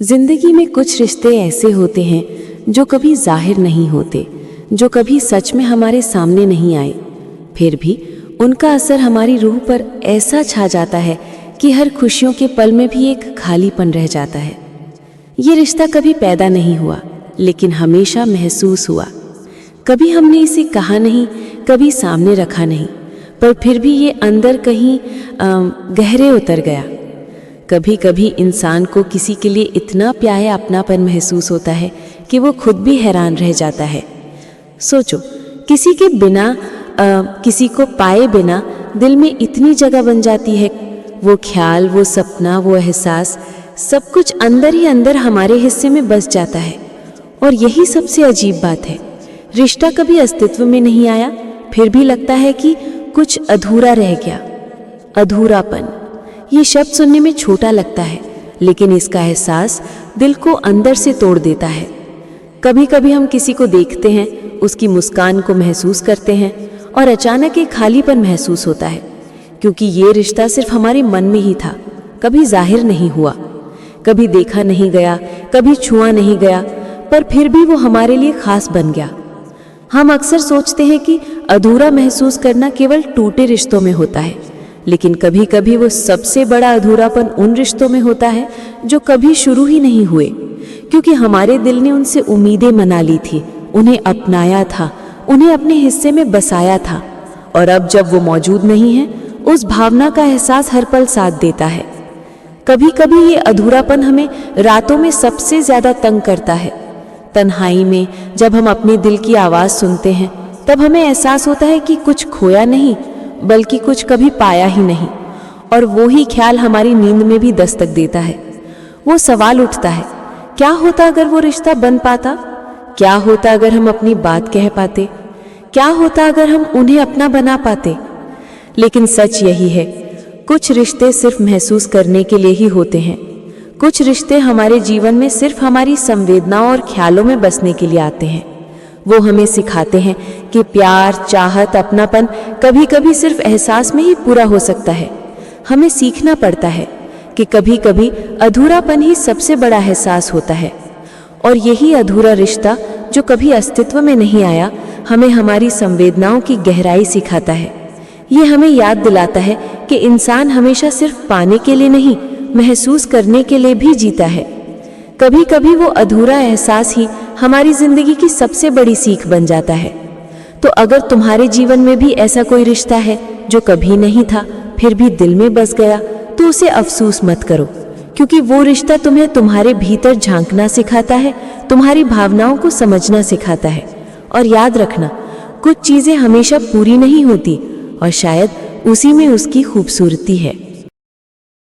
जिंदगी में कुछ रिश्ते ऐसे होते हैं जो कभी जाहिर नहीं होते, जो कभी सच में हमारे सामने नहीं आए, फिर भी उनका असर हमारी रूह पर ऐसा छा जाता है कि हर खुशियों के पल में भी एक खालीपन रह जाता है। ये रिश्ता कभी पैदा नहीं हुआ, लेकिन हमेशा महसूस हुआ। कभी हमने इसे कहा नहीं, कभी सामने रखा नहीं, पर फिर भी ये अंदर कहीं गहरे उतर गया। कभी कभी इंसान को किसी के लिए इतना प्यारा अपनापन महसूस होता है कि वो खुद भी हैरान रह जाता है। सोचो, किसी के बिना किसी को पाए बिना दिल में इतनी जगह बन जाती है। वो ख्याल, वो सपना, वो एहसास, सब कुछ अंदर ही अंदर हमारे हिस्से में बस जाता है। और यही सबसे अजीब बात है, रिश्ता कभी अस्तित्व में नहीं आया, फिर भी लगता है कि कुछ अधूरा रह गया। अधूरापन, ये शब्द सुनने में छोटा लगता है, लेकिन इसका एहसास दिल को अंदर से तोड़ देता है। कभी कभी हम किसी को देखते हैं, उसकी मुस्कान को महसूस करते हैं और अचानक एक खालीपन महसूस होता है, क्योंकि ये रिश्ता सिर्फ हमारे मन में ही था, कभी जाहिर नहीं हुआ, कभी देखा नहीं गया, कभी छुआ नहीं गया, पर फिर भी वो हमारे लिए खास बन गया। हम अक्सर सोचते हैं कि अधूरा महसूस करना केवल टूटे रिश्तों में होता है, लेकिन कभी कभी वो सबसे बड़ा अधूरापन उन रिश्तों में होता है जो कभी शुरू ही नहीं हुए, क्योंकि हमारे दिल ने उनसे उम्मीदें मना ली थी, उन्हें अपनाया था, उन्हें अपने हिस्से में बसाया था, और अब जब वो मौजूद नहीं है, उस भावना का एहसास हर पल साथ देता है। कभी कभी ये अधूरापन हमें रातों में सबसे ज्यादा तंग करता है। तन्हाई में जब हम अपने दिल की आवाज़ सुनते हैं, तब हमें एहसास होता है कि कुछ खोया नहीं, बल्कि कुछ कभी पाया ही नहीं। और वो ही ख्याल हमारी नींद में भी दस्तक देता है। वो सवाल उठता है, क्या होता अगर वो रिश्ता बन पाता? क्या होता अगर हम अपनी बात कह पाते? क्या होता अगर हम उन्हें अपना बना पाते? लेकिन सच यही है, कुछ रिश्ते सिर्फ महसूस करने के लिए ही होते हैं। कुछ रिश्ते हमारे जीवन में सिर्फ हमारी संवेदनाओं और ख्यालों में बसने के लिए आते हैं। वो हमें सिखाते हैं कि प्यार, चाहत, अपनापन कभी कभी सिर्फ एहसास में ही पूरा हो सकता है। हमें सीखना पड़ता है कि कभी कभी अधूरापन ही सबसे बड़ा एहसास होता है। और यही अधूरा रिश्ता जो कभी अस्तित्व में नहीं आया, हमें हमारी संवेदनाओं की गहराई सिखाता है। ये हमें याद दिलाता है कि इंसान हमेशा सिर्फ पाने के लिए नहीं, महसूस करने के लिए भी जीता है। कभी कभी वो अधूरा एहसास ही हमारी जिंदगी की सबसे बड़ी सीख बन जाता है। तो अगर तुम्हारे जीवन में भी ऐसा कोई रिश्ता है जो कभी नहीं था, फिर भी दिल में बस गया, तो उसे अफसोस मत करो, क्योंकि वो रिश्ता तुम्हें तुम्हारे भीतर झांकना सिखाता है, तुम्हारी भावनाओं को समझना सिखाता है। और याद रखना, कुछ चीजें हमेशा पूरी नहीं होती, और शायद उसी में उसकी खूबसूरती है।